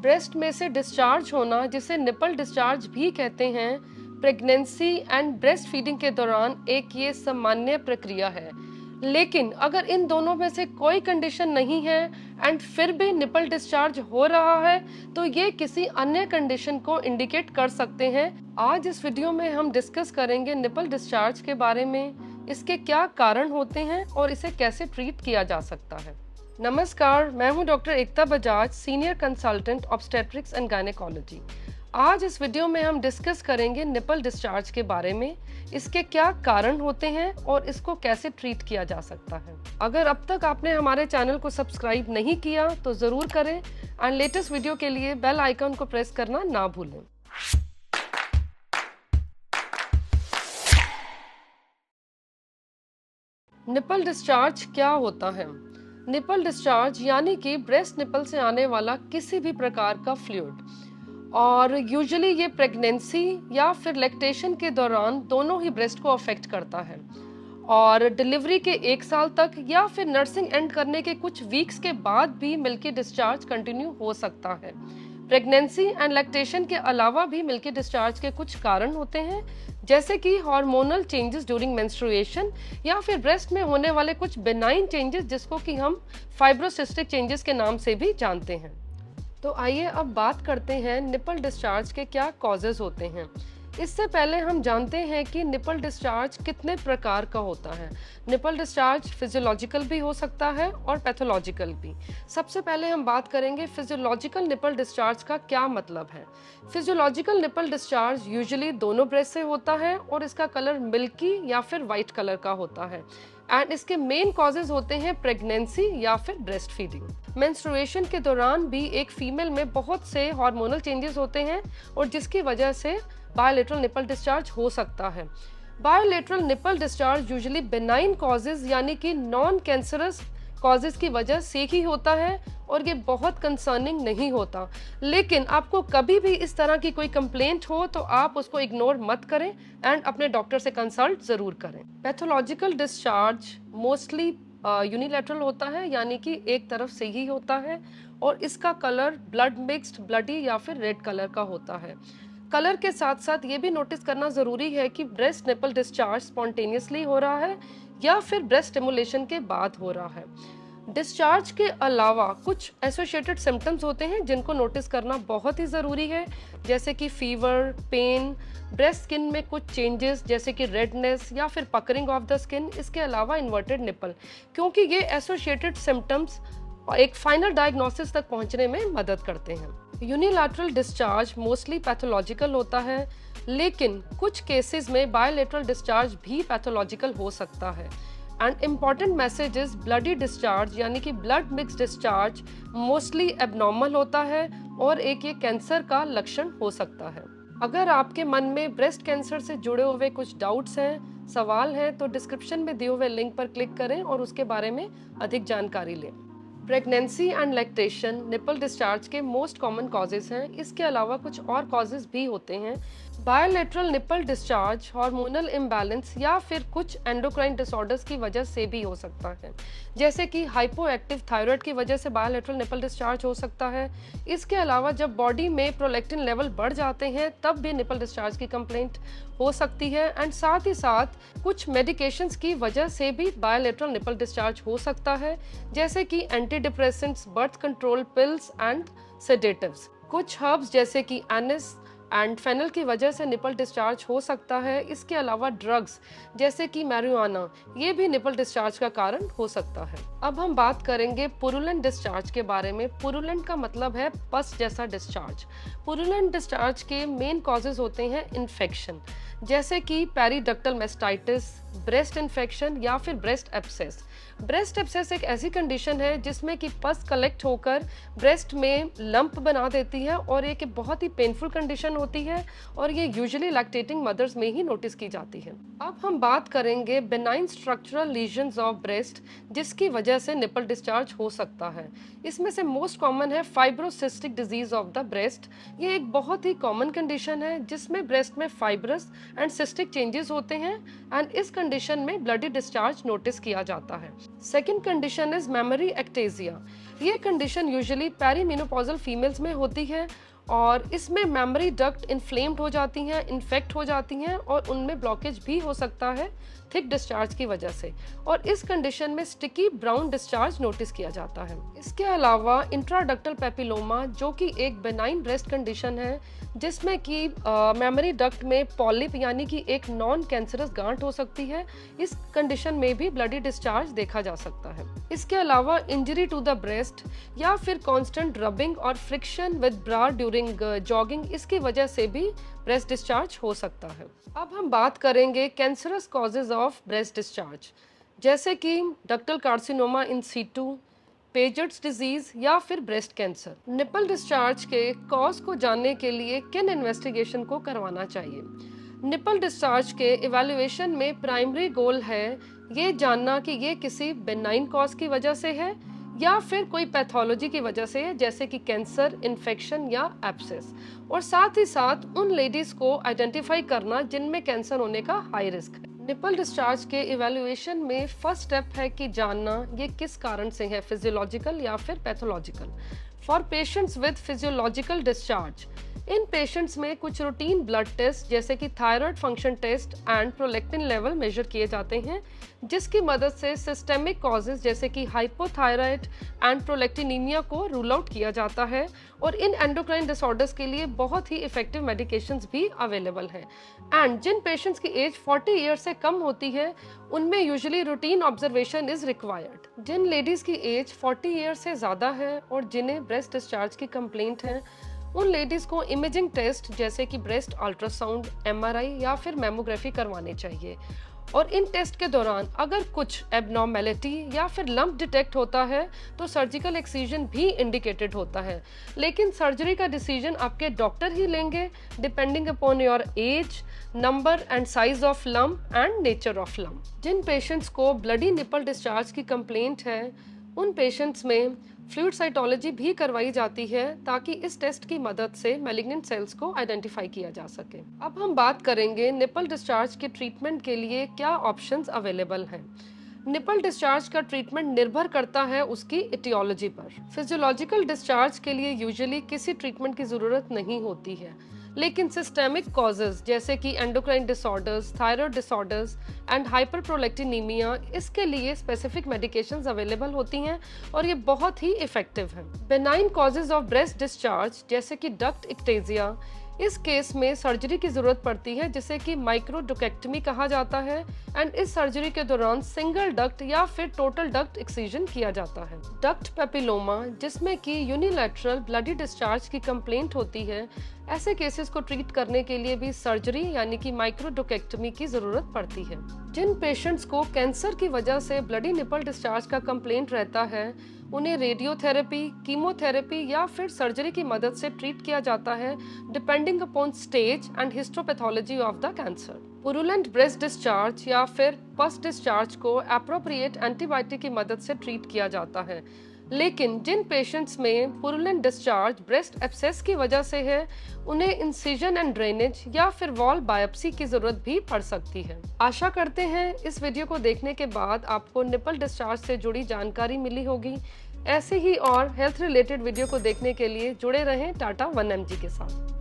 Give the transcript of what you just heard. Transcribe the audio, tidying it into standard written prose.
Breast में से discharge होना, जिसे निपल डिस्चार्ज भी कहते हैं, प्रेगनेंसी एंड ब्रेस्ट फीडिंग के दौरान एक ये सामान्य प्रक्रिया है। लेकिन अगर इन दोनों में से कोई कंडीशन नहीं है एंड फिर भी निपल डिस्चार्ज हो रहा है, तो ये किसी अन्य कंडीशन को इंडिकेट कर सकते हैं। आज इस वीडियो में हम डिस्कस करेंगे निपल डिस्चार्ज के बारे में, इसके क्या कारण होते हैं और इसे कैसे ट्रीट किया जा सकता है। नमस्कार, मैं हूं doctor Ekta Bajaj, senior consultant obstetrics and gynaecology. आज इस वीडियो में हम डिस्कस करेंगे निपल डिस्चार्ज के बारे में, इसके क्या कारण होते हैं और इसको कैसे ट्रीट किया जा सकता है। अगर अब तक आपने हमारे चैनल को सब्सक्राइब नहीं किया तो ज़रूर करें एंड लेटेस्ट वीडियो के लिए बेल आइकन को प्रेस करना ना भूलें। निपल डिस्चार्ज क्या होता है? निपल डिस्चार्ज यानी कि ब्रेस्ट निपल से आने वाला किसी भी प्रकार का फ्लूइड, और यूजुअली ये प्रेगनेंसी या फिर लैक्टेशन के दौरान दोनों ही ब्रेस्ट को अफेक्ट करता है और डिलीवरी के 1 साल तक या फिर नर्सिंग एंड करने के कुछ वीक्स के बाद भी मिल्की डिस्चार्ज कंटिन्यू हो सकता है। प्रेगनेंसी एंड लैक्टेशन के अलावा भी मिल्की डिस्चार्ज के कुछ कारण होते हैं, जैसे कि हार्मोनल चेंजेस ड्यूरिंग मेंस्ट्रुएशन या फिर ब्रेस्ट में होने वाले कुछ बेनाइन चेंजेस, जिसको कि हम फाइब्रोसिस्टिक चेंजेस के नाम से भी जानते हैं। तो आइए अब बात करते हैं निपल डिस्चार्ज के क्या कॉजेज होते हैं। इससे पहले हम जानते हैं कि निपल डिस्चार्ज कितने प्रकार का होता है। निपल डिस्चार्ज फिजियोलॉजिकल भी हो सकता है और पैथोलॉजिकल भी। सबसे पहले हम बात करेंगे फिजियोलॉजिकल निपल डिस्चार्ज का क्या मतलब है। फिजियोलॉजिकल निपल डिस्चार्ज यूजुअली दोनों ब्रेस्ट से होता है और इसका कलर मिल्की या फिर वाइट कलर का होता है एंड इसके मेन कॉजेज होते हैं प्रेगनेंसी या फिर ब्रेस्ट फीडिंग। मेंस्ट्रुएशन के दौरान भी एक फीमेल में बहुत से हार्मोनल चेंजेस होते हैं और जिसकी वजह से बायलैटरल निपल डिस्चार्ज हो सकता है। Bilateral nipple discharge usually benign causes यानी कि नॉन कैंसरस कॉजेज की वजह से ही होता है और ये बहुत कंसर्निंग नहीं होता। लेकिन आपको कभी भी इस तरह की कोई कंप्लेंट हो तो आप उसको इग्नोर मत करें एंड अपने डॉक्टर से कंसल्ट ज़रूर करें। पैथोलॉजिकल डिस्चार्ज मोस्टली यूनिलैटरल होता है, यानी कि एक तरफ से ही होता है और इसका कलर ब्लड मिक्स्ड, ब्लडी या फिर रेड कलर का होता है। कलर के साथ साथ ये भी नोटिस करना ज़रूरी है कि ब्रेस्ट निपल डिस्चार्ज स्पॉन्टेनियसली हो रहा है या फिर ब्रेस्ट स्टिमुलेशन के बाद हो रहा है। डिस्चार्ज के अलावा कुछ एसोसिएटेड सिम्टम्स होते हैं जिनको नोटिस करना बहुत ही ज़रूरी है, जैसे कि फीवर, पेन, ब्रेस्ट स्किन में कुछ चेंजेस जैसे कि रेडनेस या फिर पकरिंग ऑफ द स्किन, इसके अलावा इन्वर्टेड निपल, क्योंकि ये एसोसिएटेड सिम्टम्स एक फाइनल डायग्नोसिस तक पहुंचने में मदद करते हैं। यूनिलैटरल डिस्चार्ज मोस्टली पैथोलॉजिकल होता है, लेकिन कुछ केसेस में बायलैटरल डिस्चार्ज भी पैथोलॉजिकल हो सकता है। And important message is bloody discharge यानी कि blood mix discharge mostly abnormal होता है और एक ये कैंसर का लक्षण हो सकता है। अगर आपके मन में ब्रेस्ट कैंसर से जुड़े हुए कुछ डाउट्स हैं, सवाल हैं, तो डिस्क्रिप्शन में दिए हुए लिंक पर क्लिक करें और उसके बारे में अधिक जानकारी लें। Pregnancy and lactation nipple discharge के मोस्ट कॉमन कॉजेज हैं। इसके अलावा कुछ और कॉजेज भी होते हैं। Bilateral nipple discharge hormonal imbalance या फिर कुछ एंडोक्राइन डिसऑर्डर्स की वजह से भी हो सकता है, जैसे कि हाइपोएक्टिव थायराइड की वजह से बायलैटरल निपल डिस्चार्ज हो सकता है। इसके अलावा जब बॉडी में प्रोलैक्टिन लेवल बढ़ जाते हैं तब भी निपल डिस्चार्ज की कंप्लेंट हो सकती है एंड साथ ही साथ कुछ मेडिकेशंस की वजह से भी बायलैटरल निपल डिस्चार्ज हो सकता है, जैसे कि anti depressants, birth control pills and sedatives. कुछ हर्ब्स जैसे कि एनिस एंड फेनल की वजह से निपल डिस्चार्ज हो सकता है। इसके अलावा ड्रग्स जैसे कि मैरिजुआना, ये भी निपल डिस्चार्ज का कारण हो सकता है। अब हम बात करेंगे पुरुलेंट डिस्चार्ज के बारे में। पुरुलेंट का मतलब है पस जैसा डिस्चार्ज। पुरुलेंट डिस्चार्ज के मेन कॉजेज होते हैं इन्फेक्शन, जैसे कि पेरिडक्टल मेस्टाइटिस, ब्रेस्ट इन्फेक्शन या फिर ब्रेस्ट एब्सेस। ब्रेस्ट एब्सेस एक ऐसी कंडीशन है जिसमें कि पस कलेक्ट होकर ब्रेस्ट में लंप बना देती है और एक बहुत ही पेनफुल कंडीशन होती है और ये यूजुअली लैक्टेटिंग मदर्स में ही नोटिस की जाती है। अब हम बात करेंगे benign structural lesions of breast, जिसकी वजह से निपल डिस्चार्ज हो सकता है। इसमें से मोस्ट कॉमन है fibrocystic disease of the breast. ये एक बहुत ही कॉमन कंडीशन है जिसमें ब्रेस्ट में फाइब्रस एंड सिस्टिक चेंजेस होते हैं एंड इस कंडीशन में ब्लडी डिस्चार्ज नोटिस किया जाता है। सेकेंड कंडीशन इज मेमोरी एक्टेजिया। ये कंडीशन यूजुअली पेरीमेनोपॉजल फीमेल्स में होती है और इसमें मेमोरी डक्ट इन्फ्लेम्ड हो जाती हैं, इन्फेक्ट हो जाती हैं और उनमें ब्लॉकेज भी हो सकता है थिक डिस्चार्ज की वजह से, और इस कंडीशन में स्टिकी ब्राउन डिस्चार्ज नोटिस किया जाता है। इसके अलावा इंट्राडक्टल पेपिलोमा जो कि एक बेनाइन ब्रेस्ट कंडीशन है जिसमें कि मेमोरी डक्ट में पॉलिप यानी कि एक नॉन कैंसरस गांठ हो सकती है, इस कंडीशन में भी ब्लडी डिस्चार्ज देखा जा सकता है। इसके अलावा इंजरी टू द ब्रेस्ट या फिर कांस्टेंट रबिंग और friction with bra during jogging, इसकी वजह से भी ब्रेस्ट डिस्चार्ज हो सकता है। अब हम बात करेंगे cancerous causes of breast discharge, जैसे कि ductal carcinoma in situ, Paget's disease या फिर ब्रेस्ट कैंसर। निपल डिस्चार्ज के कॉज को जानने के लिए किन इन्वेस्टिगेशन को करवाना चाहिए? निपल डिस्चार्ज के इवैल्यूएशन में प्राइमरी गोल है ये जानना कि ये किसी बेनाइन कॉज की वजह से है या फिर कोई पैथोलॉजी की वजह से है, जैसे कि कैंसर, इन्फेक्शन या एब्सेस, और साथ ही साथ उन लेडीज को आइडेंटिफाई करना जिनमें कैंसर होने का हाई रिस्क है। निपल डिस्चार्ज के इवैल्यूएशन में फर्स्ट स्टेप है कि जानना ये किस कारण से है, फिजियोलॉजिकल या फिर pathological. For patients with physiological discharge, in patients में कुछ रूटीन ब्लड टेस्ट जैसे कि thyroid function test and prolactin level measure किए जाते हैं, जिसकी मदद से सिस्टेमिक कॉजेज जैसे कि हाइपोथायराइड एंड प्रोलैक्टिनीमिया को रूल आउट किया जाता है, और इन एंडोक्राइन डिसऑर्डर्स के लिए बहुत ही इफेक्टिव मेडिकेशंस भी अवेलेबल हैं। एंड जिन पेशेंट्स की एज 40 ईयर्स से कम होती है उनमें usually routine observation is required. जिन लेडीज की एज 40 ईयर्स से ज़्यादा है और जिन्हें ब्रेस्ट डिस्चार्ज की कंप्लेंट है, उन लेडीज को इमेजिंग टेस्ट जैसे कि ब्रेस्ट अल्ट्रासाउंड, एमआरआई या फिर मैमोग्राफी करवानी चाहिए, और इन टेस्ट के दौरान अगर कुछ एबनॉर्मेलिटी या फिर लंप डिटेक्ट होता है तो सर्जिकल एक्सीजन भी इंडिकेटेड होता है, लेकिन सर्जरी का डिसीजन आपके डॉक्टर ही लेंगे depending upon your age, number and size of lump and nature of lump. जिन पेशेंट्स को ब्लडी निपल डिस्चार्ज की कंप्लेंट है उन पेशेंट्स में फ्लूइड साइटोलॉजी भी करवाई जाती है ताकि इस टेस्ट की मदद से मैलिग्नेंट सेल्स को आइडेंटिफाई किया जा सके। अब हम बात करेंगे निपल डिस्चार्ज के ट्रीटमेंट के लिए क्या ऑप्शंस अवेलेबल हैं। निपल डिस्चार्ज का ट्रीटमेंट निर्भर करता है उसकी इटियोलॉजी पर। फिजियोलॉजिकल डिस्चार्ज के लिए यूजुअली किसी ट्रीटमेंट की ज़रूरत नहीं होती है, लेकिन सिस्टेमिक कॉजेज जैसे कि endocrine disorders, thyroid disorders and hyperprolactinemia, इसके लिए स्पेसिफिक मेडिकेशंस अवेलेबल होती हैं और ये बहुत ही इफेक्टिव हैं। Benign causes of breast discharge जैसे कि डक्ट इक्टेजिया, इस केस में सर्जरी की जरूरत पड़ती है जिसे कि माइक्रोडुकेक्टमी कहा जाता है, एंड इस सर्जरी के दौरान सिंगल डक्ट या फिर टोटल डक्ट एक्सीजन किया जाता है। डक्ट पेपिलोमा जिसमें कि यूनिलैटरल ब्लडी डिस्चार्ज की कंप्लेंट होती है, ऐसे केसेस को ट्रीट करने के लिए भी सर्जरी यानी कि माइक्रोडुकेक्टमी की जरूरत पड़ती है। जिन पेशेंट्स को कैंसर की वजह से ब्लडी निपल डिस्चार्ज का कंप्लेंट रहता है उन्हें रेडियोथेरेपी, कीमोथेरेपी या फिर सर्जरी की मदद से ट्रीट किया जाता है depending upon stage and histopathology of the cancer. Purulent breast discharge या फिर पस डिस्चार्ज को एप्रोप्रिएट एंटीबायोटिक की मदद से ट्रीट किया जाता है, लेकिन जिन पेशेंट्स में पुरुलेंट डिस्चार्ज ब्रेस्ट एब्सेस की वजह से है उन्हें इंसिजन एंड ड्रेनेज या फिर वॉल बायोप्सी की जरूरत भी पड़ सकती है। आशा करते हैं इस वीडियो को देखने के बाद आपको निपल डिस्चार्ज से जुड़ी जानकारी मिली होगी। ऐसे ही और हेल्थ रिलेटेड वीडियो को देखने के लिए जुड़े रहें टाटा 1mg के साथ।